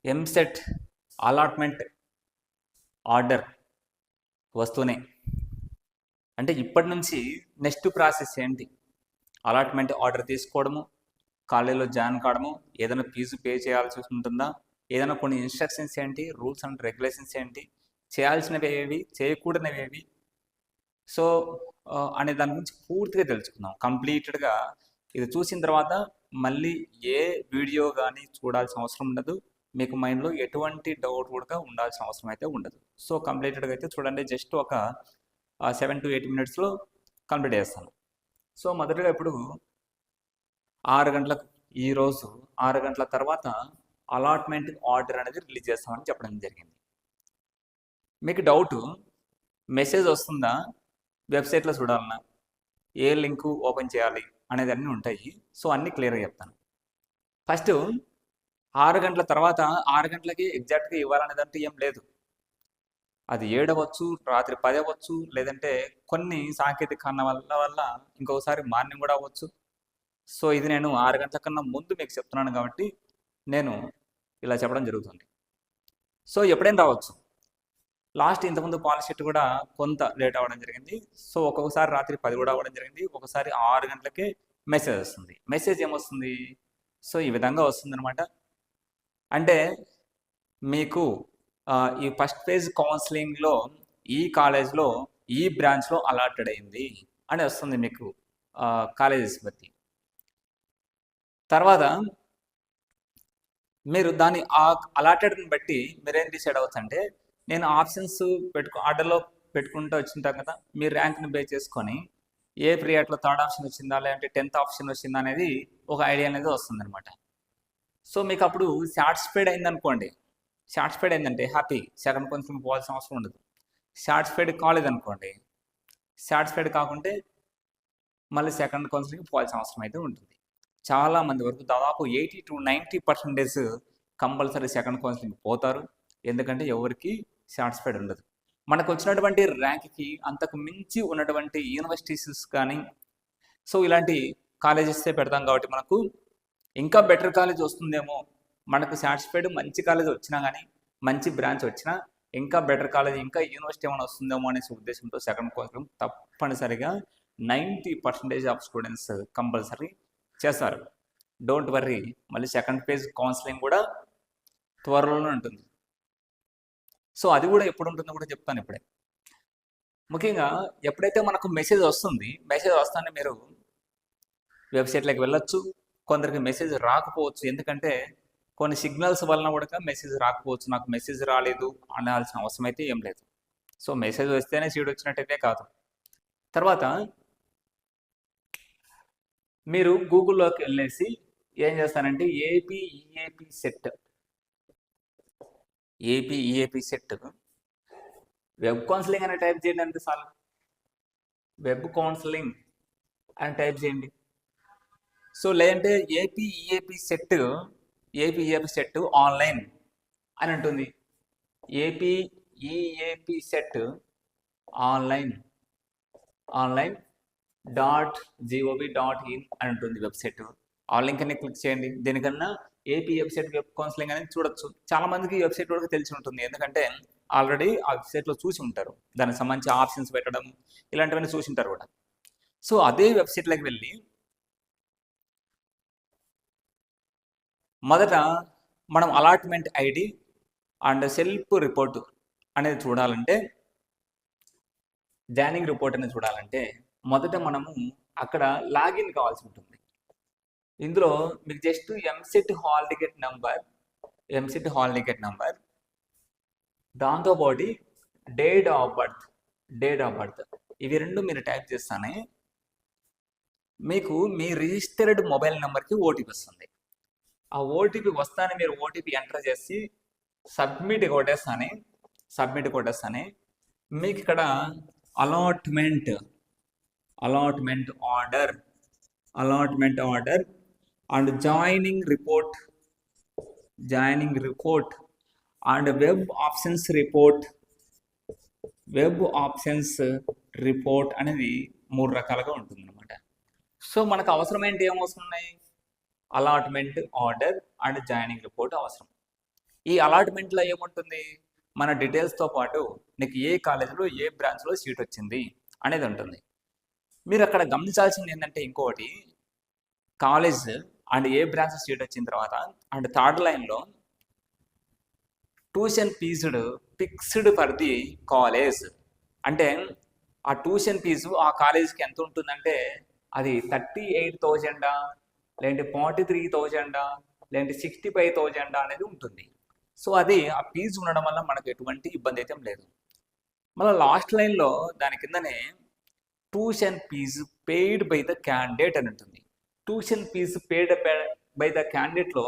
EAMCET allotment order వస్తూనే అంటే ఇప్పటి నుంచి నెక్స్ట్ ప్రాసెస్ ఏంటి? అలాట్మెంట్ ఆర్డర్ తీసుకోవడము, కాలేజీలో జాయిన్ కావడము, ఏదైనా ఫీజు పే చేయాల్సి ఉంటుందా, ఏదైనా కొన్ని ఇన్స్ట్రక్షన్స్ ఏంటి, రూల్స్ అండ్ రెగ్యులేషన్స్ ఏంటి, చేయాల్సినవి ఏవి, చేయకూడనివి ఏవి, సో అనే దాని గురించి పూర్తిగా తెలుసుకుందాం. కంప్లీటెడ్గా ఇది చూసిన తర్వాత మళ్ళీ ఏ వీడియో కానీ చూడాల్సిన అవసరం ఉండదు. మీకు మైండ్లో ఎటువంటి డౌట్ కూడా ఉండాల్సిన అవసరం అయితే ఉండదు. సో కంప్లీటెడ్గా అయితే చూడండి, జస్ట్ ఒక 7 to 8 మినిట్స్లో కంప్లీట్ చేస్తాను. సో మొదటగా ఇప్పుడు 6 గంటలకు, ఈరోజు 6 గంటల తర్వాత అలాట్మెంట్ ఆర్డర్ అనేది రిలీజ్ చేస్తామని చెప్పడం జరిగింది. మీకు డౌట్, మెసేజ్ వస్తుందా, వెబ్సైట్లో చూడాలన్నా, ఏ లింకు ఓపెన్ చేయాలి అనేది అన్నీ ఉంటాయి. సో అన్నీ క్లియర్గా చెప్తాను. ఫస్ట్ 6 గంటల తర్వాత 6 గంటలకి ఎగ్జాక్ట్గా ఇవ్వాలనేదంటే ఏం లేదు. అది 7 అవ్వచ్చు, రాత్రి 10 అవ్వచ్చు, లేదంటే కొన్ని సాంకేతిక కారణాల వల్ల ఇంకొకసారి మార్నింగ్ కూడా అవ్వచ్చు. సో ఇది నేను 6 గంటల కన్నా ముందు మీకు చెప్తున్నాను కాబట్టి నేను ఇలా చెప్పడం జరుగుతుంది. సో ఎప్పుడైనా రావచ్చు. లాస్ట్ ఇంతకుముందు పాలసీ కూడా కొంత లేట్ అవ్వడం జరిగింది. సో ఒక్కొక్కసారి రాత్రి 10 కూడా అవ్వడం జరిగింది. ఒకసారి 6 గంటలకే మెసేజ్ వస్తుంది. మెసేజ్ ఏమొస్తుంది? సో ఈ విధంగా వస్తుంది అనమాట. అంటే మీకు ఈ ఫస్ట్ ఫేజ్ కౌన్సిలింగ్లో ఈ కాలేజ్లో ఈ బ్రాంచ్లో అలాటెడ్ అయింది అని వస్తుంది మీకు కాలేజెస్ బట్టి. తర్వాత మీరు దాని అలాటెడ్ని బట్టి మీరేం డిసైడ్ అవ్వచ్చు అంటే, నేను ఆప్షన్స్ ఆర్డర్లో పెట్టుకుంటూ వచ్చింటాం కదా, మీ ర్యాంక్ని బేస్ చేసుకొని ఏ పీరియడ్లో 3rd ఆప్షన్ వచ్చిందా, లేదంటే 10th ఆప్షన్ వచ్చిందా అనేది ఒక ఐడియా అనేది వస్తుంది అనమాట. సో మీకు అప్పుడు సాటిస్ఫైడ్ అయిందనుకోండి, సాటిస్ఫైడ్ అయిందంటే హ్యాపీ, సెకండ్ కౌన్సిలింగ్ పోవాల్సిన అవసరం ఉండదు. సాటిస్ఫైడ్ కాలేదనుకోండి, సాటిస్ఫైడ్ కాకుంటే మళ్ళీ సెకండ్ కౌన్సిలింగ్ పోవాల్సిన అవసరం అయితే ఉంటుంది. చాలామంది వరకు దాదాపు 80 to 90% కంపల్సరీ సెకండ్ కౌన్సిలింగ్ పోతారు. ఎందుకంటే ఎవరికి సాటిస్ఫైడ్ ఉండదు. మనకు వచ్చినటువంటి ర్యాంక్కి అంతకు మించి ఉన్నటువంటి యూనివర్సిటీస్ కానీ, సో ఇలాంటి కాలేజెస్తే పెడతాం కాబట్టి మనకు ఇంకా బెటర్ కాలేజ్ వస్తుందేమో, మనకు సాటిస్ఫైడ్ మంచి కాలేజ్ వచ్చినా కానీ, మంచి బ్రాంచ్ వచ్చినా ఇంకా బెటర్ కాలేజ్, ఇంకా యూనివర్సిటీ ఏమైనా వస్తుందేమో అనేసి ఉద్దేశంతో సెకండ్ కౌన్సిలింగ్ తప్పనిసరిగా 90% ఆఫ్ స్టూడెంట్స్ కంపల్సరీ చేస్తారు. డోంట్ వర్రీ, మళ్ళీ సెకండ్ ఫేజ్ కౌన్సిలింగ్ కూడా త్వరలోనే ఉంటుంది. సో అది కూడా ఎప్పుడు ఉంటుందో కూడా చెప్తాను ఇప్పుడే. ముఖ్యంగా ఎప్పుడైతే మనకు మెసేజ్ వస్తుంది, మెసేజ్ వస్తానే మీరు వెబ్సైట్లోకి వెళ్ళొచ్చు. కొందరికి మెసేజ్ రాకపోవచ్చు, ఎందుకంటే కొన్ని సిగ్నల్స్ వలన కూడా మెసేజ్ రాకపోవచ్చు. నాకు మెసేజ్ రాలేదు అనాల్సిన అవసరం అయితే ఏం లేదు. సో మెసేజ్ వస్తేనే సీట్ వచ్చినట్టయితే కాదు. తర్వాత మీరు గూగుల్లోకి వెళ్ళేసి ఏం చేస్తారంటే ఏపీ సెట్ వెబ్ కౌన్సిలింగ్ అని టైప్ చేయండి, అంతే చాలు. వెబ్ కౌన్సిలింగ్ అని టైప్ చేయండి. సో లేదంటే ఏపీ సెట్ ఆన్లైన్ అని ఉంటుంది. ఏపీ సెట్ ఆన్లైన్ .gov.in అని ఉంటుంది వెబ్సైట్. ఆ లింక్ అని క్లిక్ చేయండి. దీనికన్నా ఏపీ వెబ్సైట్ వెబ్ కౌన్సిలింగ్ అనేది చూడొచ్చు. చాలా మందికి ఈ వెబ్సైట్ వరకు తెలిసి ఉంటుంది, ఎందుకంటే ఆల్రెడీ ఆ వెబ్సైట్లో చూసి ఉంటారు. దానికి సంబంధించి ఆప్షన్స్ పెట్టడం ఇలాంటివన్నీ చూసి ఉంటారు కూడా. సో అదే వెబ్సైట్లోకి వెళ్ళి మొదట మనం allotment ID and self report అనేది చూడాలంటే, జాయినింగ్ రిపోర్ట్ అనేది చూడాలంటే మొదట మనము అక్కడ లాగిన్ కావాల్సి ఉంటుంది. ఇందులో మీకు just EAMCET hall ticket number, దాంతోపాటు డేట్ ఆఫ్ బర్త్ ఇవి రెండు మీరు టైప్ చేస్తానే మీకు మీ రిజిస్టర్డ్ మొబైల్ నెంబర్కి ఓటీపీ వస్తుంది. ఆ ఓటీపీ వస్తానే మీరు ఓటీపీ ఎంటర్ చేసి సబ్మిట్ కొట్టేస్తానే మీకు ఇక్కడ allotment order and joining report and web options report అనేది 3 రకాలుగా ఉంటుంది అనమాట. సో మనకు అవసరమైనవి ఏమవసరం ఉన్నాయి? Allotment order and joining report అవసరం. ఈ అలాట్మెంట్లో ఏముంటుంది, మన డీటెయిల్స్తో పాటు నీకు ఏ కాలేజీలో ఏ బ్రాంచ్లో సీట్ వచ్చింది అనేది ఉంటుంది. మీరు అక్కడ గమనించాల్సింది ఏంటంటే ఇంకోటి, college and a branch seat వచ్చిన తర్వాత అండ్ థర్డ్ లైన్లో tuition fees fixed for the college. అంటే ఆ ట్యూషన్ ఫీజు ఆ కాలేజీకి ఎంత ఉంటుందంటే అది 38,000 లేదంటే 43,000 లేదంటే 65,000 అనేది ఉంటుంది. సో అది ఆ ఫీజు ఉండడం వల్ల మనకు ఎటువంటి ఇబ్బంది అయితే లేదు. మళ్ళీ లాస్ట్ లైన్లో దాని కిందనే tuition fee paid by the candidate అని ఉంటుంది. Tuition fee paid by the క్యాండిడేట్లో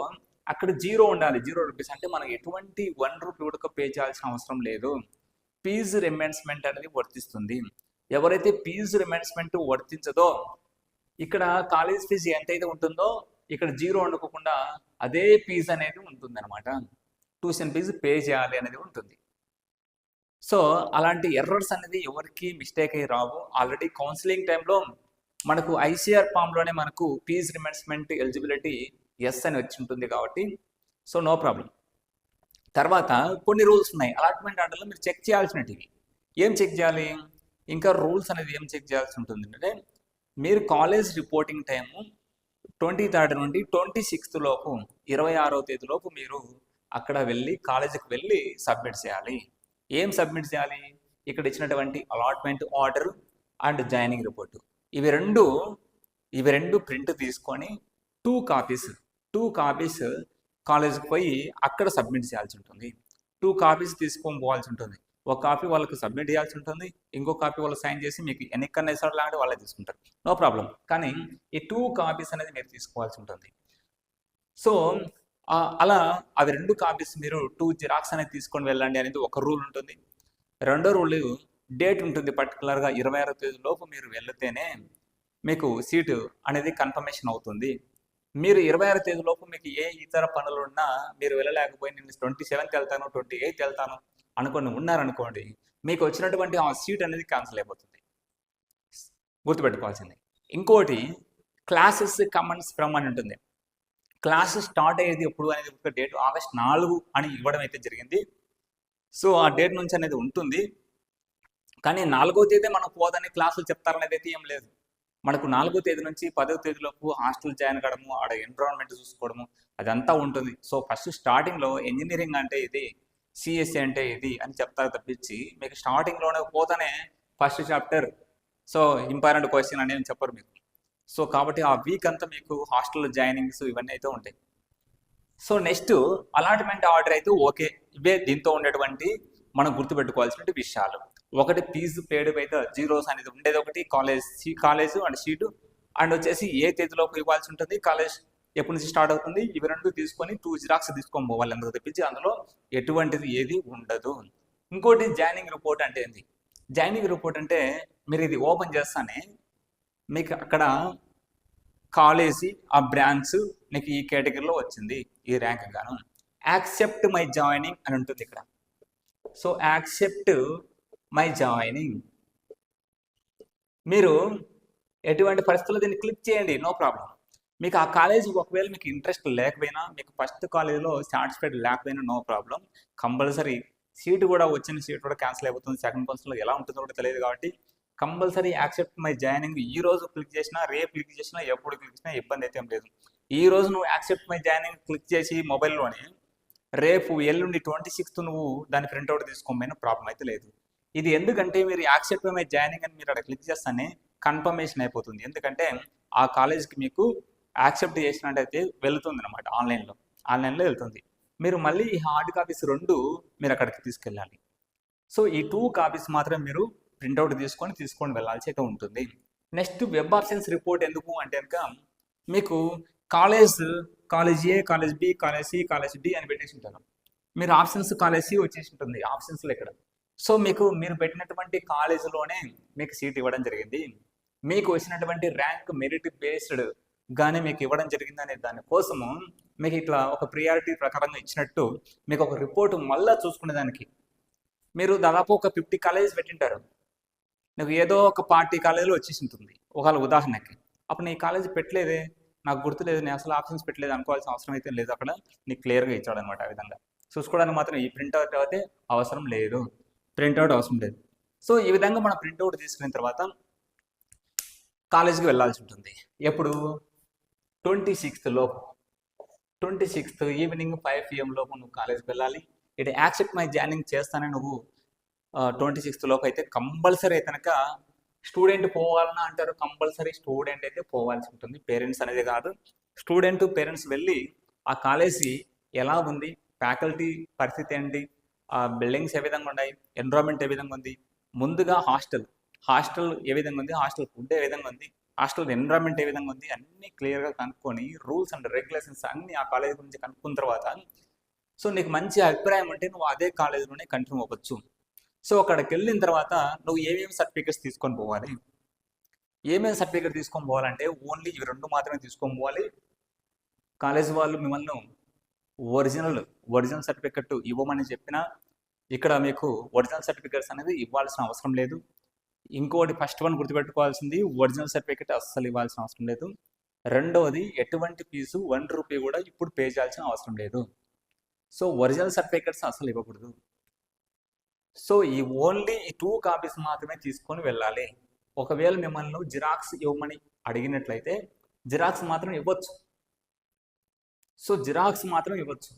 అక్కడ 0 ఉండాలి, 0 రూపీస్. అంటే మనం ఎటువంటి 1 రూపీ కూడా పే చేయాల్సిన అవసరం లేదు. ఫీజు రిమెన్స్మెంట్ అనేది వర్తిస్తుంది. ఎవరైతే ఫీజు రిమెన్స్మెంట్ వర్తించదో, ఇక్కడ కాలేజ్ ఫీజు ఎంతైతే ఉంటుందో ఇక్కడ 0 అనుకోకుండా అదే ఫీజు అనేది ఉంటుంది అనమాట. ట్యూషన్ ఫీజు పే చేయాలి అనేది ఉంటుంది. సో అలాంటి ఎర్రర్స్ అనేది ఎవరికి మిస్టేక్ అయ్యి రావు. ఆల్రెడీ కౌన్సిలింగ్ టైంలో మనకు ఐసీఆర్ ఫామ్లోనే మనకు ఫీజు రిమెన్స్మెంట్ ఎలిజిబిలిటీ ఎస్ అని వచ్చి ఉంటుంది కాబట్టి సో నో ప్రాబ్లం. తర్వాత కొన్ని రూల్స్ ఉన్నాయి అలాట్మెంట్ ఆర్డర్లో, మీరు చెక్ చేయాల్సినవి. ఏం చెక్ చేయాలి, ఇంకా రూల్స్ అనేది ఏం చెక్ చేయాల్సి ఉంటుంది అంటే, మీరు కాలేజ్ రిపోర్టింగ్ టైము 23rd నుండి 26th లోపు 26వ తేదీలోపు మీరు అక్కడ వెళ్ళి కాలేజీకి వెళ్ళి సబ్మిట్ చేయాలి. ఏం సబ్మిట్ చేయాలి, ఇక్కడ ఇచ్చినటువంటి allotment order and joining report, ఇవి రెండు ప్రింట్ తీసుకొని 2 కాపీస్ కాలేజ్కి పోయి అక్కడ సబ్మిట్ చేయాల్సి ఉంటుంది. 2 కాపీస్ తీసుకొని పోవాల్సి ఉంటుంది. ఒక కాపీ వాళ్ళకి సబ్మిట్ చేయాల్సి ఉంటుంది, ఇంకో కాపీ వాళ్ళు సైన్ చేసి మీకు ఎన్నికన్నా ఇస్తారు లాంటి వాళ్ళే తీసుకుంటారు, నో ప్రాబ్లం. కానీ ఈ 2 కాపీస్ అనేది మీరు తీసుకోవాల్సి ఉంటుంది. సో అలా అవి 2 కాపీస్ మీరు 2 జిరాక్స్ అనేది తీసుకొని వెళ్ళండి అనేది ఒక రూల్ ఉంటుంది. రెండో రూల్ డేట్ ఉంటుంది, పర్టికులర్గా 26వ తేదీలోపు మీరు వెళితేనే మీకు సీటు అనేది కన్ఫర్మేషన్ అవుతుంది. మీరు 26వ తేదీలోపు మీకు ఏ ఇతర పనులు ఉన్నా మీరు వెళ్ళలేకపోయి నేను 27th వెళ్తాను 28th వెళ్తాను అనుకొని ఉన్నారనుకోండి, మీకు వచ్చినటువంటి ఆ సీట్ అనేది క్యాన్సిల్ అయిపోతుంది, గుర్తుపెట్టుకోవాల్సింది. ఇంకోటి క్లాసెస్ కమెంట్స్ ఫ్రమ్ అని ఉంటుంది. క్లాసెస్ స్టార్ట్ అయ్యేది ఎప్పుడు అనేది ఒక డేట్ August 4 అని ఇవ్వడం అయితే జరిగింది. సో ఆ డేట్ నుంచి అనేది ఉంటుంది. కానీ 4వ తేదీ మనం పోదని క్లాసులు చెప్తారనేది అయితే ఏం లేదు. మనకు 4వ తేదీ నుంచి 10వ తేదీలోపు హాస్టల్ జాయిన్ కావడము, ఆడ ఎన్విరాన్మెంట్ చూసుకోవడము అదంతా ఉంటుంది. సో ఫస్ట్ స్టార్టింగ్లో ఇంజనీరింగ్ అంటే ఇది, సిఎస్సి అంటే ఇది అని చెప్తారు తప్పించి మీకు స్టార్టింగ్లోనే పోతానే first chapter so important question అనేది చెప్పరు మీకు. సో కాబట్టి ఆ వీక్ అంతా మీకు హాస్టల్ జాయినింగ్స్ ఇవన్నీ అయితే ఉంటాయి. సో నెక్స్ట్ అలాట్మెంట్ ఆర్డర్ అయితే ఓకే, ఇవే దీంతో ఉండేటువంటి మనం గుర్తుపెట్టుకోవాల్సిన విషయాలు. ఒకటి fees paid by the zeros అనేది ఉండేది, ఒకటి కాలేజ్ అండ్ సీటు, అండ్ వచ్చేసి ఏ తేదీలోపు ఇవ్వాల్సి ఉంటుంది, కాలేజ్ ఎప్పటి నుంచి స్టార్ట్ అవుతుంది, ఇవి 2 తీసుకొని 2 జిరాక్స్ తీసుకొని పోవాలి అందుకు తెప్పించి, అందులో ఎటువంటిది ఏది ఉండదు. ఇంకోటి జాయినింగ్ రిపోర్ట్ అంటే ఏంటి, జాయినింగ్ రిపోర్ట్ అంటే మీరు ఇది ఓపెన్ చేస్తానే మీకు అక్కడ కాలేజీ ఆ బ్రాంచ్ నీకు ఈ కేటగిరీలో వచ్చింది, ఈ ర్యాంక్ గాను, యాక్సెప్ట్ మై జాయినింగ్ అని ఉంటుంది ఇక్కడ. సో యాక్సెప్ట్ మై జాయినింగ్ మీరు ఎటువంటి పరిస్థితుల్లో దీన్ని క్లిక్ చేయండి, నో ప్రాబ్లం. మీకు ఆ కాలేజీ ఒకవేళ మీకు ఇంట్రెస్ట్ లేకపోయినా, మీకు ఫస్ట్ కాలేజీలో సాటిస్ఫైడ్ లేకపోయినా నో ప్రాబ్లం, కంపల్సరీ సీటు కూడా వచ్చిన సీట్ కూడా క్యాన్సిల్ అయిపోతుంది. సెకండ్ కౌన్సిల్లో ఎలా ఉంటుందో కూడా తెలియదు కాబట్టి కంపల్సరీ యాక్సెప్ట్ మై జాయినింగ్ ఈ రోజు క్లిక్ చేసినా, రేపు క్లిక్ చేసినా, ఎప్పుడు క్లిక్ చేసినా ఇబ్బంది అయితే ఏం లేదు. ఈ రోజు నువ్వు యాక్సెప్ట్ మై జాయినింగ్ క్లిక్ చేసి మొబైల్లోనే రేపు ఎల్లుండి 26th నువ్వు దాని ప్రింట్అవుట్ తీసుకోకపోయినా ప్రాబ్లం అయితే లేదు. ఇది ఎందుకంటే మీరు యాక్సెప్ట్ మై జాయినింగ్ అని మీరు అక్కడ క్లిక్ చేస్తానే కన్ఫర్మేషన్ అయిపోతుంది. ఎందుకంటే ఆ కాలేజ్కి మీకు యాక్సెప్ట్ చేసినట్టయితే వెళుతుంది అనమాట, ఆన్లైన్లో వెళ్తుంది. మీరు మళ్ళీ ఈ హార్డ్ కాపీస్ 2 మీరు అక్కడికి తీసుకెళ్ళాలి. సో ఈ 2 కాపీస్ మాత్రం మీరు ప్రింట్అవుట్ తీసుకొని వెళ్ళాల్సి అయితే ఉంటుంది. నెక్స్ట్ వెబ్ ఆప్షన్స్ రిపోర్ట్ ఎందుకు అంటే కనుక మీకు college A, college B, college C, college D అని పెట్టేసి ఉంటారు. మీరు ఆప్షన్స్ కాలేజ్ సి వచ్చేసి ఉంటుంది ఆప్షన్స్లో ఇక్కడ. సో మీరు పెట్టినటువంటి కాలేజీలోనే మీకు సీట్ ఇవ్వడం జరిగింది, మీకు వచ్చినటువంటి ర్యాంక్ మెరిట్ బేస్డ్ గానే మీకు ఇవ్వడం జరిగింది అనే దానికోసము మీకు ఇట్లా ఒక ప్రియారిటీ ప్రకారంగా ఇచ్చినట్టు మీకు ఒక రిపోర్ట్ మళ్ళీ చూసుకునే దానికి మీరు దాదాపు ఒక 50 కాలేజెస్ పెట్టింటారు. నీకు ఏదో ఒక పార్టీ కాలేజీలో వచ్చేసి ఉంటుంది ఒకవేళ ఉదాహరణకి. అప్పుడు నీ కాలేజీ పెట్టలేదే, నాకు గుర్తులేదు, నేను అసలు ఆప్షన్స్ పెట్టలేదు అనుకోవాల్సిన అవసరం అయితే లేదు. అక్కడ నీకు క్లియర్గా ఇచ్చాడు అనమాట ఆ విధంగా. చూసుకోవడానికి మాత్రం ఈ ప్రింట్అవుట్ అయితే అవసరం లేదు, ప్రింట్అవుట్ అవసరం లేదు. సో ఈ విధంగా మనం ప్రింట్అవుట్ తీసుకున్న తర్వాత కాలేజీకి వెళ్ళాల్సి ఉంటుంది. ఎప్పుడు 26th లోపు, 26th ఈవినింగ్ 5 PM లోపు నువ్వు కాలేజీకి వెళ్ళాలి. ఇటు యాక్సెప్ట్ మై జాయినింగ్ చేస్తానే నువ్వు 26th లోపు అయితే కంపల్సరీ అయితే కనుక స్టూడెంట్ పోవాలన్నా అంటారు, కంపల్సరీ స్టూడెంట్ అయితే పోవాల్సి ఉంటుంది. పేరెంట్స్ అనేది కాదు, స్టూడెంట్ పేరెంట్స్ వెళ్ళి ఆ కాలేజీ ఎలా ఉంది, ఫ్యాకల్టీ పరిస్థితి ఏంటి, ఆ బిల్డింగ్స్ ఏ విధంగా ఉన్నాయి, ఎన్విరాన్మెంట్ ఏ విధంగా ఉంది, ముందుగా హాస్టల్ ఏ విధంగా ఉంది, హాస్టల్ ఫుడ్ ఏ విధంగా ఉంది, హాస్టల్ ఎన్విరాన్మెంట్ ఏ విధంగా ఉంది, అన్నీ క్లియర్గా కనుక్కొని రూల్స్ అండ్ రెగ్యులేషన్స్ అన్నీ ఆ కాలేజ్ గురించి కనుక్కున్న తర్వాత సో నీకు మంచి అభిప్రాయం ఉంటే నువ్వు అదే కాలేజీలోనే కంటిన్యూ అవ్వచ్చు. సో అక్కడికి వెళ్ళిన తర్వాత నువ్వు ఏమేమి సర్టిఫికేట్స్ తీసుకొని పోవాలి, ఏమేమి సర్టిఫికేట్ తీసుకొని పోవాలంటే ఓన్లీ ఇవి 2 మాత్రమే తీసుకొని పోవాలి. కాలేజ్ వాళ్ళు మిమ్మల్ని ఒరిజినల్ సర్టిఫికెట్ ఇవ్వమని చెప్పినా ఇక్కడ మీకు ఒరిజినల్ సర్టిఫికేట్స్ అనేది ఇవ్వాల్సిన అవసరం లేదు. ఇంకోటి ఫస్ట్ వన్ గుర్తుపెట్టుకోవాల్సింది, ఒరిజినల్ సర్టిఫికేట్ అస్సలు ఇవ్వాల్సిన అవసరం లేదు. రెండవది ఎటువంటి ఫీజు 1 రూపీ కూడా ఇప్పుడు పే చేయాల్సిన అవసరం లేదు. సో ఒరిజినల్ సర్టిఫికేట్స్ అసలు ఇవ్వకూడదు. సో ఈ ఓన్లీ ఈ 2 కాపీస్ మాత్రమే తీసుకొని వెళ్ళాలి. ఒకవేళ మిమ్మల్ని జిరాక్స్ ఇవ్వమని అడిగినట్లయితే జిరాక్స్ మాత్రం ఇవ్వచ్చు. సో జిరాక్స్ మాత్రం ఇవ్వచ్చు,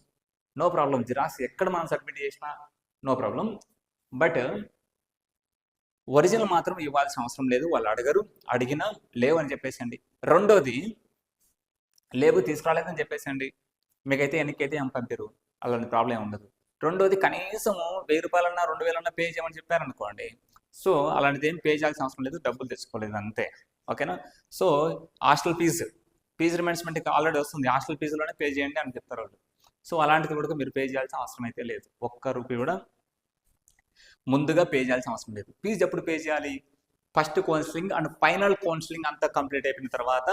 నో ప్రాబ్లం. జిరాక్స్ ఎక్కడ మనం సబ్మిట్ చేసినా నో ప్రాబ్లం. బట్ ఒరిజినల్ మాత్రం ఇవ్వాల్సిన అవసరం లేదు. వాళ్ళు అడిగినా లేవు అని చెప్పేసండి. రెండోది, లేవు తీసుకురాలేదని చెప్పేసండి, మీకైతే ఎన్నికైతే ఏం పంపారు, అలాంటి ప్రాబ్లం ఉండదు. రెండోది, కనీసము 1000 రూపాయలన్నా 2000 పే చేయమని చెప్పారనుకోండి, సో అలాంటిది ఏం పే చేయాల్సిన అవసరం లేదు, డబ్బులు తెచ్చుకోలేదు అంతే. ఓకేనా? సో హాస్టల్ ఫీజు రిమెంబర్స్మెంట్కి ఆల్రెడీ వస్తుంది, హాస్టల్ ఫీజులోనే పే చేయండి అని చెప్తారు వాళ్ళు. సో అలాంటిది కూడా మీరు పే చేయాల్సిన అవసరం అయితే లేదు, 1 రూపీ కూడా ముందుగా పే చేయాల్సిన అవసరం లేదు. ఫీజు ఎప్పుడు పే చేయాలి? First counselling and final counselling అంతా కంప్లీట్ అయిపోయిన తర్వాత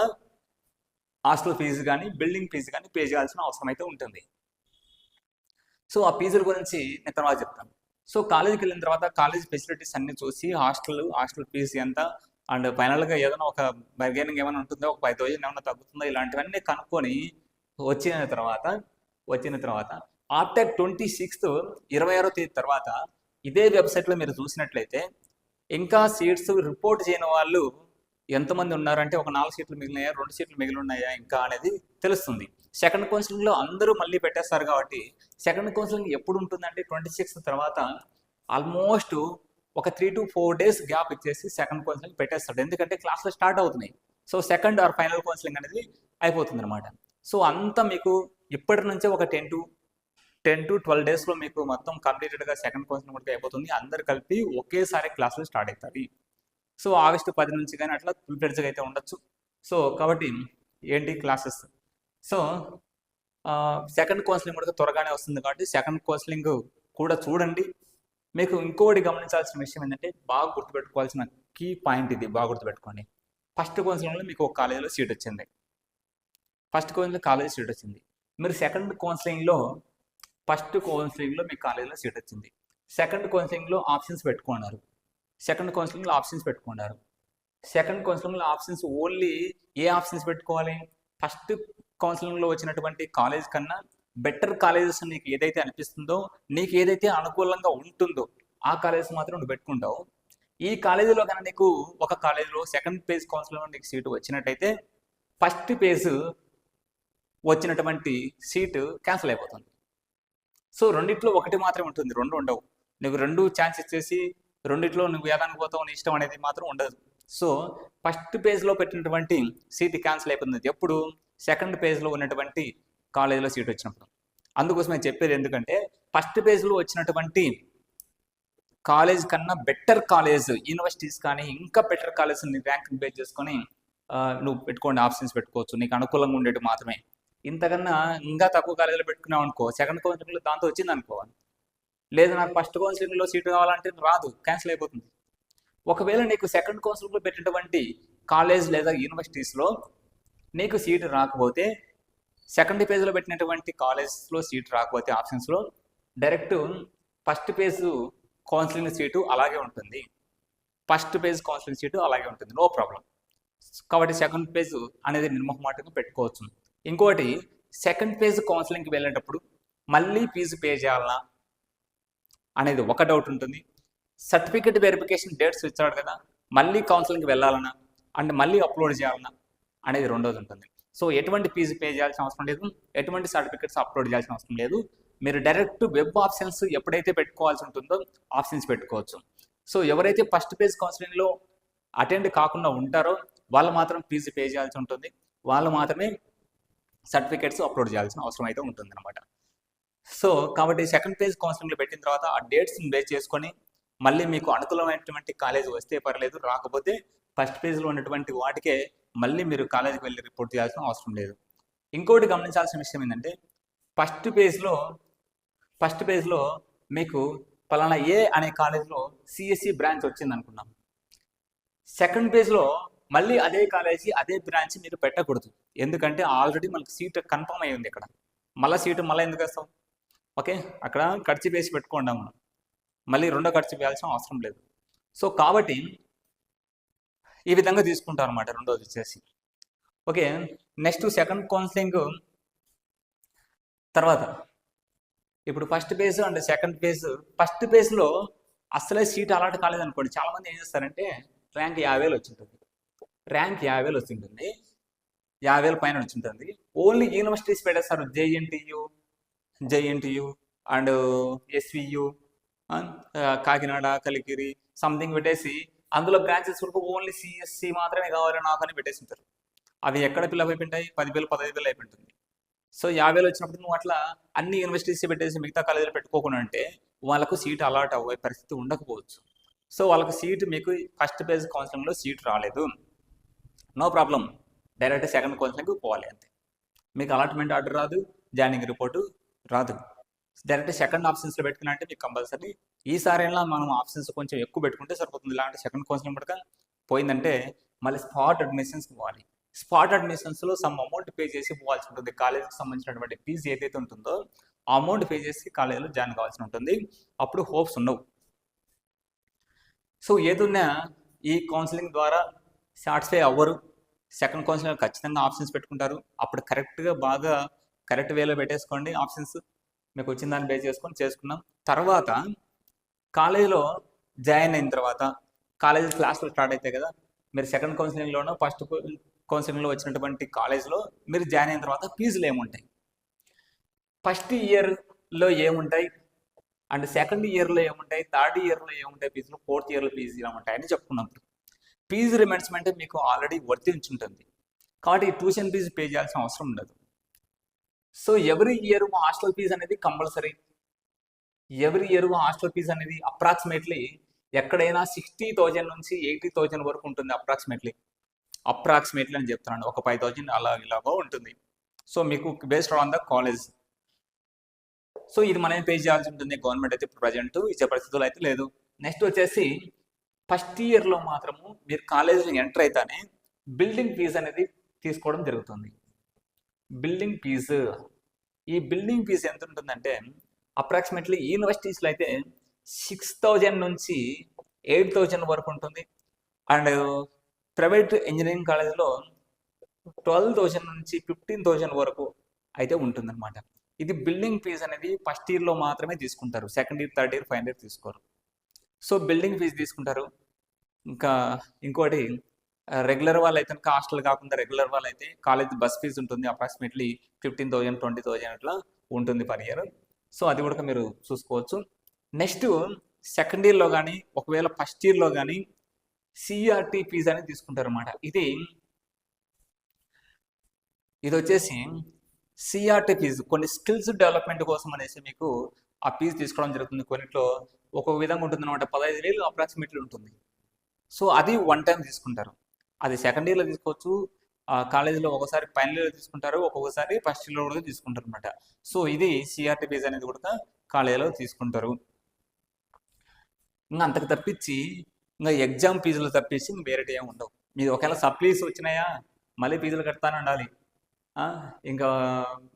హాస్టల్ ఫీజు కానీ బిల్డింగ్ ఫీజు కానీ పే చేయాల్సిన అవసరం అయితే ఉంటుంది. సో ఆ ఫీజుల గురించి నేను తర్వాత చెప్తాను. సో కాలేజీకి వెళ్ళిన తర్వాత కాలేజ్ ఫెసిలిటీస్ అన్ని చూసి హాస్టల్ ఫీజు ఎంత అండ్ ఫైనల్గా ఏదైనా ఒక బర్గెనింగ్ ఏమైనా ఉంటుందో, ఒక 5000 ఏమైనా తగ్గుతుందో, ఇలాంటివన్నీ కనుక్కొని వచ్చిన తర్వాత ఆఫ్టర్ 26th 26వ తేదీ తర్వాత ఇదే వెబ్సైట్లో మీరు చూసినట్లయితే ఇంకా సీట్స్ రిపోర్ట్ చేయని వాళ్ళు ఎంతమంది ఉన్నారంటే ఒక 4 సీట్లు మిగిలినాయా, 2 సీట్లు మిగిలి ఉన్నాయా ఇంకా అనేది తెలుస్తుంది. సెకండ్ కౌన్సిలింగ్లో అందరూ మళ్ళీ పెట్టేస్తారు కాబట్టి సెకండ్ కౌన్సిలింగ్ ఎప్పుడు ఉంటుందంటే 26th తర్వాత ఆల్మోస్ట్ ఒక 3 to 4 days గ్యాప్ ఇచ్చేసి సెకండ్ కౌన్సిలింగ్ పెట్టేస్తాడు. ఎందుకంటే క్లాసులు స్టార్ట్ అవుతున్నాయి. So second are final counselling అనేది అయిపోతుంది అనమాట. సో అంతా మీకు ఇప్పటి నుంచే ఒక 10 to 12 daysలో మీకు మొత్తం కంప్లీటెడ్గా సెకండ్ కౌన్సిలింగ్ కూడా అయిపోతుంది. అందరు కలిపి ఒకేసారి క్లాసులు స్టార్ట్ అవుతాయి. సో ఆగస్టు 10 నుంచి కానీ అట్లా ప్రిపేర్స్గా అయితే ఉండొచ్చు. సో కాబట్టి ఏంటి క్లాసెస్, సో సెకండ్ కౌన్సిలింగ్ కూడా త్వరగానే వస్తుంది కాబట్టి సెకండ్ కౌన్సిలింగ్ కూడా చూడండి. మీకు ఇంకోటి గమనించాల్సిన విషయం ఏంటంటే, బాగా గుర్తుపెట్టుకోవాల్సిన కీ పాయింట్ ఇది, బాగా గుర్తుపెట్టుకోండి. ఫస్ట్ కౌన్సిలింగ్లో మీకు ఒక కాలేజీలో సీట్ వచ్చింది, మీరు సెకండ్ కౌన్సిలింగ్లో మీకు కాలేజీలో సీట్ వచ్చింది. సెకండ్ కౌన్సిలింగ్లో ఆప్షన్స్ పెట్టుకున్నారు. సెకండ్ కౌన్సిలింగ్లో ఆప్షన్స్ ఓన్లీ ఏ ఆప్షన్స్ పెట్టుకోవాలి? ఫస్ట్ కౌన్సిలింగ్లో వచ్చినటువంటి కాలేజ్ కన్నా బెటర్ కాలేజెస్ నీకు ఏదైతే అనిపిస్తుందో, నీకు ఏదైతే అనుకూలంగా ఉంటుందో ఆ కాలేజెస్ మాత్రం నువ్వు పెట్టుకుంటావు. ఈ కాలేజీలో కన్నా నీకు ఒక కాలేజీలో సెకండ్ పేజ్ కౌన్సిలింగ్లో నీకు సీటు వచ్చినట్టయితే ఫస్ట్ పేజ్ వచ్చినటువంటి సీటు క్యాన్సిల్ అయిపోతుంది. సో రెండిట్లో ఒకటి మాత్రమే ఉంటుంది, 2 ఉండవు. నీకు 2 ఛాన్స్ ఇచ్చేసి రెండిట్లో నువ్వు ఏదానికి పోతావు నీ ఇష్టం అనేది మాత్రం ఉండదు. సో ఫస్ట్ పేజ్లో పెట్టినటువంటి సీట్ క్యాన్సిల్ అయిపోతుంది ఎప్పుడు? సెకండ్ పేజ్లో ఉన్నటువంటి కాలేజీలో సీట్ వచ్చినప్పుడు. అందుకోసం నేను చెప్పేది ఎందుకంటే, ఫస్ట్ పేజ్లో వచ్చినటువంటి కాలేజ్ కన్నా బెటర్ కాలేజ్, యూనివర్సిటీస్ కానీ ఇంకా బెటర్ కాలేజ్ నీ ర్యాంక్ని బేస్ చేసుకొని నువ్వు పెట్టుకోండి, ఆప్షన్స్ పెట్టుకోవచ్చు నీకు అనుకూలంగా ఉండేది మాత్రమే. ఇంతకన్నా ఇంకా తక్కువ కాలేజీలో పెట్టుకున్నావు అనుకో, సెకండ్ కౌన్సిలింగ్లో దాంతో వచ్చింది అనుకోవాలి, లేదు నాకు ఫస్ట్ కౌన్సిలింగ్లో సీటు కావాలంటే రాదు, క్యాన్సిల్ అయిపోతుంది. ఒకవేళ నీకు సెకండ్ కౌన్సిలింగ్లో పెట్టినటువంటి కాలేజ్ లేదా యూనివర్సిటీస్లో నీకు సీటు రాకపోతే, సెకండ్ పేజ్లో పెట్టినటువంటి కాలేజ్లో సీట్ రాకపోతే ఆప్షన్స్లో direct first page counselling seat అలాగే ఉంటుంది, నో ప్రాబ్లం. కాబట్టి సెకండ్ పేజ్ అనేది నిర్మోహమాటంగా పెట్టుకోవచ్చు. ఇంకోటి, సెకండ్ పేజ్ కౌన్సిలింగ్కి వెళ్ళేటప్పుడు మళ్ళీ ఫీజు పే చేయాలనా అనేది ఒక డౌట్ ఉంటుంది. సర్టిఫికేట్ వెరిఫికేషన్ డేట్స్ ఇచ్చాడు కదా, మళ్ళీ కౌన్సిలింగ్కి వెళ్ళాలనా అండ్ మళ్ళీ అప్లోడ్ చేయాలనా అనేది రెండోది ఉంటుంది. సో ఎటువంటి ఫీజు పే చేయాల్సిన అవసరం లేదు, ఎటువంటి సర్టిఫికేట్స్ అప్లోడ్ చేయాల్సిన అవసరం లేదు. మీరు డైరెక్ట్ వెబ్ ఆప్షన్స్ ఎప్పుడైతే పెట్టుకోవాల్సి ఉంటుందో ఆప్షన్స్ పెట్టుకోవచ్చు. సో ఎవరైతే ఫస్ట్ పేజ్ కౌన్సిలింగ్లో అటెండ్ కాకుండా ఉంటారో వాళ్ళు మాత్రం ఫీజు పే చేయాల్సి ఉంటుంది, వాళ్ళు మాత్రమే సర్టిఫికేట్స్ అప్లోడ్ చేయాల్సిన అవసరం అయితే ఉంటుంది అనమాట. సో కాబట్టి సెకండ్ పేజ్ కౌన్సిలింగ్లో పెట్టిన తర్వాత ఆ డేట్స్ని బేస్ చేసుకొని మళ్ళీ మీకు అనుకూలమైనటువంటి కాలేజ్ వస్తే పర్లేదు, రాకపోతే ఫస్ట్ పేజ్లో ఉన్నటువంటి వాటికే మళ్ళీ మీరు కాలేజీకి వెళ్ళి రిపోర్ట్ చేయాల్సిన అవసరం లేదు. ఇంకోటి గమనించాల్సిన విషయం ఏంటంటే ఫస్ట్ పేజ్లో మీకు పలానా ఏ అనే కాలేజ్లో సిఎస్సి బ్రాంచ్ వచ్చింది అనుకున్నాం. సెకండ్ పేజ్లో మళ్ళీ అదే కాలేజీ అదే బ్రాంచ్ మీరు పెట్టకూడదు, ఎందుకంటే ఆల్రెడీ మనకు సీట్ కన్ఫర్మ్ అయ్యి ఉంది. ఇక్కడ మళ్ళీ సీటు మళ్ళీ ఎందుకు వేస్తాం? ఓకే, అక్కడ ఖర్చు వేసి పెట్టుకోండి, మళ్ళీ రెండో ఖర్చు వేయాల్సిన అవసరం లేదు. సో కాబట్టి ఈ విధంగా తీసుకుంటాం అనమాట. రెండోది వచ్చేసి ఓకే. నెక్స్ట్ సెకండ్ కౌన్సిలింగ్ తర్వాత ఇప్పుడు first page and second page. First పేజ్లో అసలే సీట్ అలాట్ కాలేదనుకోండి, చాలామంది ఏం చేస్తారంటే ర్యాంక్ 50,000 వచ్చింటుంది, ర్యాంక్ 50,000 వచ్చింటుంది, 50,000 పైన వచ్చింటుంది. ఓన్లీ యూనివర్సిటీస్ పెట్టేస్తారు, JNTU and SVU, Kakinada, Kalikiri something పెట్టేసి అందులో బ్రాంచెస్ వరకు ఓన్లీ సిఎస్సి మాత్రమే కావాలి నాకు అని పెట్టేసి ఉంటారు. అవి ఎక్కడ ఫిల్అప్ అయిపోయింటాయి? 10,000 15,000 అయిపోయింటుంది. సో 50,000 వచ్చినప్పుడు నువ్వు అట్లా అన్ని యూనివర్సిటీస్ పెట్టేసి మిగతా కాలేజీలు పెట్టుకోకుండా అంటే వాళ్ళకు సీట్ అలాట్ అవ్వే పరిస్థితి ఉండకపోవచ్చు. సో వాళ్ళకు సీట్ మీకు ఫస్ట్ పేజ్ కౌన్సిలింగ్లో సీట్ రాలేదు, నో ప్రాబ్లం, డైరెక్ట్ సెకండ్ కౌన్సిలింగ్కి పోవాలి అంతే. మీకు అలాట్మెంట్ ఆర్డర్ రాదు, జాయినింగ్ రిపోర్టు రాదు, డైరెక్ట్ సెకండ్ ఆప్షన్స్లో పెట్టుకున్నట్టే మీకు కంపల్సరీ. ఈసారైనా మనం ఆప్షన్స్ కొంచెం ఎక్కువ పెట్టుకుంటే సరిపోతుంది. ఇలాంటి సెకండ్ కౌన్సిలింగ్ పడక పోయిందంటే మళ్ళీ స్పాట్ అడ్మిషన్స్కి పోవాలి. స్పాట్ అడ్మిషన్స్లో సమ్ అమౌంట్ పే చేసి పోవాల్సి ఉంటుంది. కాలేజీకి సంబంధించినటువంటి ఫీజు ఏదైతే ఉంటుందో ఆ అమౌంట్ పే చేసి కాలేజీలో జాయిన్ కావాల్సి ఉంటుంది. అప్పుడు హోప్స్ ఉండవు. సో ఏదున్నా ఈ కౌన్సిలింగ్ ద్వారా సాటిస్ఫై అవ్వరు. సెకండ్ కౌన్సిలింగ్ ఖచ్చితంగా ఆప్షన్స్ పెట్టుకుంటారు. అప్పుడు కరెక్ట్గా బాగా కరెక్ట్ వేలో పెట్టేసుకోండి ఆప్షన్స్, మీకు వచ్చిన దాన్ని బేస్ చేసుకున్నాం. తర్వాత కాలేజీలో జాయిన్ అయిన తర్వాత కాలేజీ క్లాసులు స్టార్ట్ అవుతాయి కదా, మీరు సెకండ్ కౌన్సిలింగ్లోనో ఫస్ట్ కౌన్సిలింగ్లో వచ్చినటువంటి కాలేజ్లో మీరు జాయిన్ అయిన తర్వాత ఫీజులు ఏముంటాయి, ఫస్ట్ ఇయర్లో ఏముంటాయి అండ్ సెకండ్ ఇయర్లో ఏముంటాయి, థర్డ్ ఇయర్లో ఏముంటాయి ఫీజులు, ఫోర్త్ ఇయర్లో ఫీజు ఏముంటాయని చెప్పుకున్నప్పుడు ఫీజు రిమెంట్స్మెంట్ మీకు ఆల్రెడీ వర్తించుంటుంది కాబట్టి ట్యూషన్ ఫీజు పే చేయాల్సిన అవసరం ఉండదు. So every year hostel fees అనేది compulsory. Every year hostel fees అనేది అప్రాక్సిమేట్లీ ఎక్కడైనా 60,000 నుంచి 80,000 వరకు ఉంటుంది. అప్రాక్సిమేట్లీ అని చెప్తున్నాను, ఒక 5,000 అలా ఇలాగో ఉంటుంది. సో మీకు based on the college. So ఇది మనం పే చేయాల్సి ఉంటుంది. గవర్నమెంట్ అయితే ప్రజెంట్ ఇచ్చే పరిస్థితులు అయితే లేదు. నెక్స్ట్ వచ్చేసి ఫస్ట్ ఇయర్లో మాత్రము మీరు కాలేజీలో ఎంటర్ అయితేనే బిల్డింగ్ ఫీజు అనేది తీసుకోవడం జరుగుతుంది. బిల్డింగ్ ఫీజు, ఈ బిల్డింగ్ ఫీజు ఎంత ఉంటుందంటే అప్రాక్సిమేట్లీ యూనివర్సిటీస్లో అయితే 6,000 నుంచి 8,000 వరకు ఉంటుంది. అండ్ ప్రైవేట్ ఇంజనీరింగ్ కాలేజీలో 12,000 నుంచి 15,000 వరకు అయితే ఉంటుందన్నమాట. ఇది బిల్డింగ్ ఫీజు అనేది ఫస్ట్ ఇయర్లో మాత్రమే తీసుకుంటారు, second year, third year, final year తీసుకోరు. సో బిల్డింగ్ ఫీజు తీసుకుంటారు. ఇంకా ఇంకోటి రెగ్యులర్ వాళ్ళు అయితే కనుక హాస్టల్ కాకుండా రెగ్యులర్ వాళ్ళు అయితే కాలేజ్ బస్ ఫీజు ఉంటుంది, అప్రాక్సిమేట్లీ 15,000 20,000 అట్లా ఉంటుంది పర్ ఇయర్. సో అది కూడా మీరు చూసుకోవచ్చు. నెక్స్ట్ సెకండ్ ఇయర్లో కానీ ఒకవేళ ఫస్ట్ ఇయర్లో కానీ సిఆర్టీ ఫీజు అనేది తీసుకుంటారు అన్నమాట. ఇది వచ్చేసి సిఆర్టీ ఫీజు కొన్ని స్కిల్స్ డెవలప్మెంట్ కోసం అనేసి మీకు ఆ ఫీజు తీసుకోవడం జరుగుతుంది. కొన్నిట్లో ఒక్కొక్క విధంగా ఉంటుంది అనమాట. 15,000 అప్రాక్సిమేట్లీ ఉంటుంది. సో అది వన్ టైం తీసుకుంటారు. అది సెకండ్ ఇయర్లో తీసుకోవచ్చు, కాలేజీలో ఒకసారి ఫైనల్ ఇయర్లో తీసుకుంటారు, ఒక్కొక్కసారి ఫస్ట్ ఇయర్లో కూడా తీసుకుంటారు అనమాట. సో ఇది సిఆర్టీ ఫీజు అనేది కూడా కాలేజీలో తీసుకుంటారు. ఇంకా అంతకు తప్పించి ఇంకా ఎగ్జామ్ ఫీజులు తప్పించి వేరేటి ఏమి ఉండవు. మీరు ఒకవేళ సప్లీస్ వచ్చినాయా మళ్ళీ ఫీజులు కడతానే ఉండాలి. ఇంకా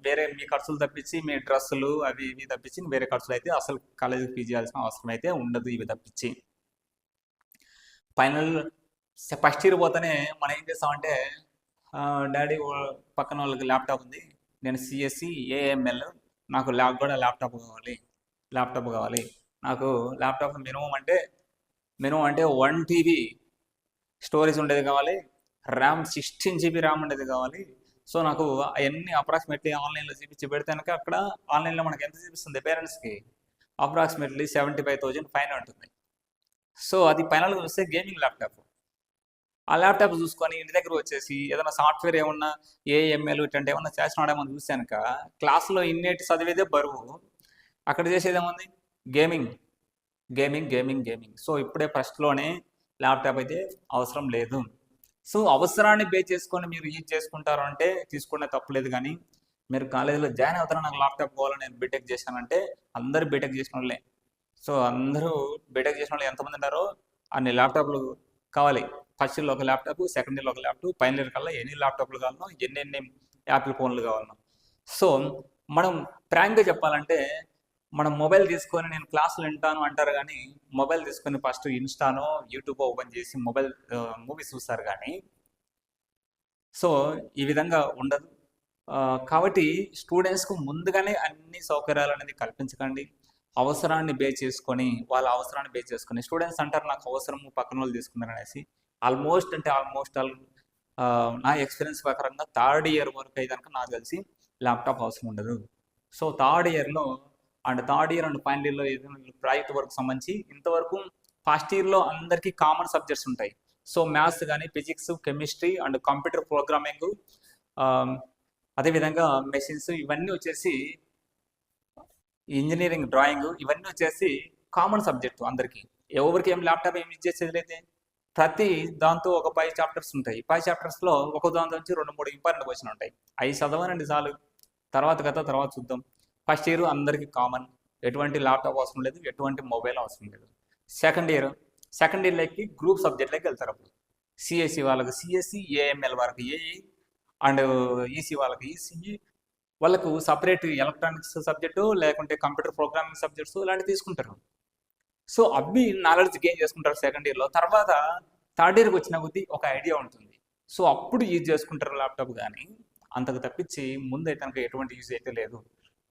వేరే మీ ఖర్చులు తప్పించి మీ డ్రెస్సులు అవి ఇవి తప్పించి వేరే ఖర్చులు అయితే అసలు కాలేజీకి ఫీజు చేయాల్సిన అవసరం అయితే ఉండదు. ఇవి తప్పించి ఫైనల్ ఫస్ట్ ఇయర్ పోతేనే మనం ఏం చేస్తామంటే డాడీ పక్కన వాళ్ళకి ల్యాప్టాప్ ఉంది, నేను సిఎస్సి ఏఎంఎల్ నాకు కూడా ల్యాప్టాప్ కావాలి. నాకు ల్యాప్టాప్ మినిమం అంటే 1 TB స్టోరేజ్ ఉండేది కావాలి, ర్యామ్ 16 GB ర్యామ్ ఉండేది కావాలి. సో నాకు అవన్నీ అప్రాక్సిమేట్లీ ఆన్లైన్లో చూపించి పెడితే కనుక అక్కడ ఆన్లైన్లో మనకి ఎంత చూపిస్తుంది పేరెంట్స్కి, అప్రాక్సిమేట్లీ 75,000 పైన ఉంటుంది. సో అది ఫైనల్గా చూస్తే గేమింగ్ ల్యాప్టాప్. ఆ ల్యాప్టాప్ చూసుకొని ఇంటి దగ్గర వచ్చేసి ఏదైనా సాఫ్ట్వేర్ ఏమన్నా ఏఎంఎల్ ఇట్లాంటి ఏమన్నా చేస్తున్నాడేమో చూసానుక క్లాస్లో ఇన్నేటి చదివేదే బరువు, అక్కడ చేసేది ఏముంది గేమింగ్. సో ఇప్పుడే ఫస్ట్లోనే ల్యాప్టాప్ అయితే అవసరం లేదు. సో అవసరాన్ని బే చేసుకొని మీరు యూజ్ చేసుకుంటారు అంటే తీసుకునే తప్పులేదు. కానీ మీరు కాలేజీలో జాయిన్ అవుతారో నాకు ల్యాప్టాప్ కావాలని నేను బీటెక్ చేశానంటే అందరూ బీటెక్ చేసిన వాళ్ళే. సో అందరూ బీటెక్ చేసిన వాళ్ళు ఎంతమంది ఉన్నారో అన్ని ల్యాప్టాప్లు కావాలి. ఫస్ట్ ఇయర్లో ఒక ల్యాప్టాప్, సెకండ్ ఇయర్లో ఒక ల్యాప్టాప్, ఫైనల్ ఇయర్ కల్లా ఎన్ని ల్యాప్టాప్లు కావాలనో ఎన్ని యాపిల్ ఫోన్లు కావాలనో. సో మనం ప్రాంక్గా చెప్పాలంటే మనం మొబైల్ తీసుకొని నేను క్లాసులు వింటాను అంటారు, కానీ మొబైల్ తీసుకొని ఫస్ట్ ఇన్స్టానో యూట్యూబ్ ఓపెన్ చేసి మొబైల్ మూవీస్ చూస్తారు. కానీ సో ఈ విధంగా ఉండదు. కాబట్టి స్టూడెంట్స్కు ముందుగానే అన్ని సౌకర్యాలు అనేది కల్పించకండి. అవసరాన్ని బే చేసుకొని స్టూడెంట్స్ అంటారు నాకు అవసరము పక్కన వాళ్ళు తీసుకున్నారు అనేసి. ఆల్మోస్ట్ ఆల్ నా ఎక్స్పీరియన్స్ ప్రకారంగా థర్డ్ ఇయర్ వరకు అయితే కనుక నాకు తెలిసి ల్యాప్టాప్ అవసరం ఉండదు. So third year and final ఇయర్లో ఏదైనా ప్రాజెక్ట్ వర్క్ సంబంధించి ఇంతవరకు ఫస్ట్ ఇయర్లో అందరికీ కామన్ సబ్జెక్ట్స్ ఉంటాయి. సో మ్యాథ్స్ కానీ, physics, chemistry and computer programming, అదేవిధంగా మెషిన్స్, ఇవన్నీ వచ్చేసి ఇంజనీరింగ్, డ్రాయింగ్, ఇవన్నీ వచ్చేసి కామన్ సబ్జెక్టు అందరికీ. ఎవరికి ఏం ల్యాప్టాప్ ఏమి ఇచ్చేసేది లేదు. ప్రతి దాంతో ఒక 5 చాప్టర్స్ ఉంటాయి. 5 చాప్టర్స్లో ఒక దాంతో నుంచి 2-3 ఇంపార్టెంట్ క్వశ్చన్ ఉంటాయి. అవి చదవనండి చాలు, తర్వాత చూద్దాం. ఫస్ట్ ఇయర్ అందరికీ కామన్, ఎటువంటి ల్యాప్టాప్ అవసరం లేదు, ఎటువంటి మొబైల్ అవసరం లేదు. సెకండ్ ఇయర్లోకి గ్రూప్ సబ్జెక్ట్లోకి వెళ్తారు. అప్పుడు సిఎస్సి వాళ్ళకి సిఎస్సి, ఏఎంఎల్ వాళ్ళకి ఏఈ అండ్ ఈసీ వాళ్ళకి ఈసీఈ, వాళ్ళకు సపరేట్ ఎలక్ట్రానిక్స్ సబ్జెక్టు లేకుంటే కంప్యూటర్ ప్రోగ్రామింగ్ సబ్జెక్ట్స్ ఇలాంటివి తీసుకుంటారు. సో అవి నాలెడ్జ్ గెయిన్ చేసుకుంటారు సెకండ్ ఇయర్లో. తర్వాత థర్డ్ ఇయర్కి వచ్చిన కొద్దీ ఒక ఐడియా ఉంటుంది. సో అప్పుడు యూజ్ చేసుకుంటారు ల్యాప్టాప్. కానీ అంతకు తప్పించి ముందైతే కనుక ఎటువంటి యూజ్ అయితే లేదు.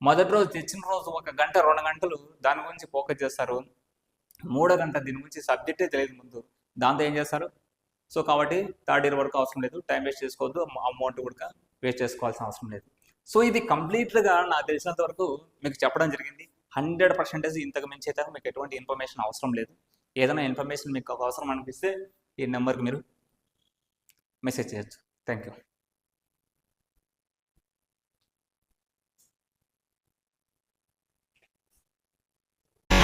మొదటి రోజు తెచ్చిన రోజు 1 గంట 2 గంటలు దాని గురించి ఫోకస్ చేస్తారు. 3వ గంట దీని గురించి సబ్జెక్టే తెలియదు ముందు, దాంతో ఏం చేస్తారు. సో కాబట్టి థర్డ్ ఇయర్ వరకు అవసరం లేదు, టైం వేస్ట్ చేసుకోవద్దు, అమౌంట్ కూడా వేస్ట్ చేసుకోవాల్సిన అవసరం లేదు. సో ఇది కంప్లీట్గా నాకు తెలిసినంత వరకు మీకు చెప్పడం జరిగింది. 100% ఇంతకు మించి అయితే మీకు ఎటువంటి ఇన్ఫర్మేషన్ అవసరం లేదు. ఏదైనా ఇన్ఫర్మేషన్ మీకు అవసరం అనిపిస్తే ఈ నెంబర్కి మీరు మెసేజ్ చేయొచ్చు. Thank you.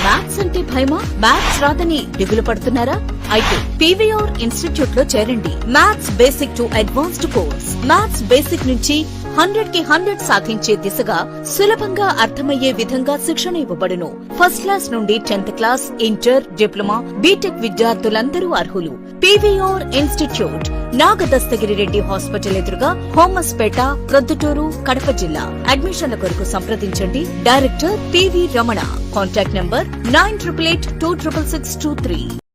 మ్యాథ్స్ అంటే భయమా? మ్యాథ్స్ రాదని దిగులు పడుతున్నారా? అయితే పీవీఆర్ ఇన్స్టిట్యూట్ లో చేరండి. Maths basic to advanced course. Maths basic నుంచి 100కి 100 సాధించే దిశగా సులభంగా అర్థమయ్యే విధంగా శిక్షణ ఇవ్వబడును. ఫస్ట్ క్లాస్ నుండి 10th class, inter, diploma, BTech విద్యార్థులందరూ అర్హులు. PVR institute, Nagadastagiri Reddy hospital ఎదురుగా, హోమస్పేట, ప్రొద్దుటూరు, కడప జిల్లా. అడ్మిషన్ల కొరకు సంప్రదించండి. Director PV Ramana. Contact number 9882666623.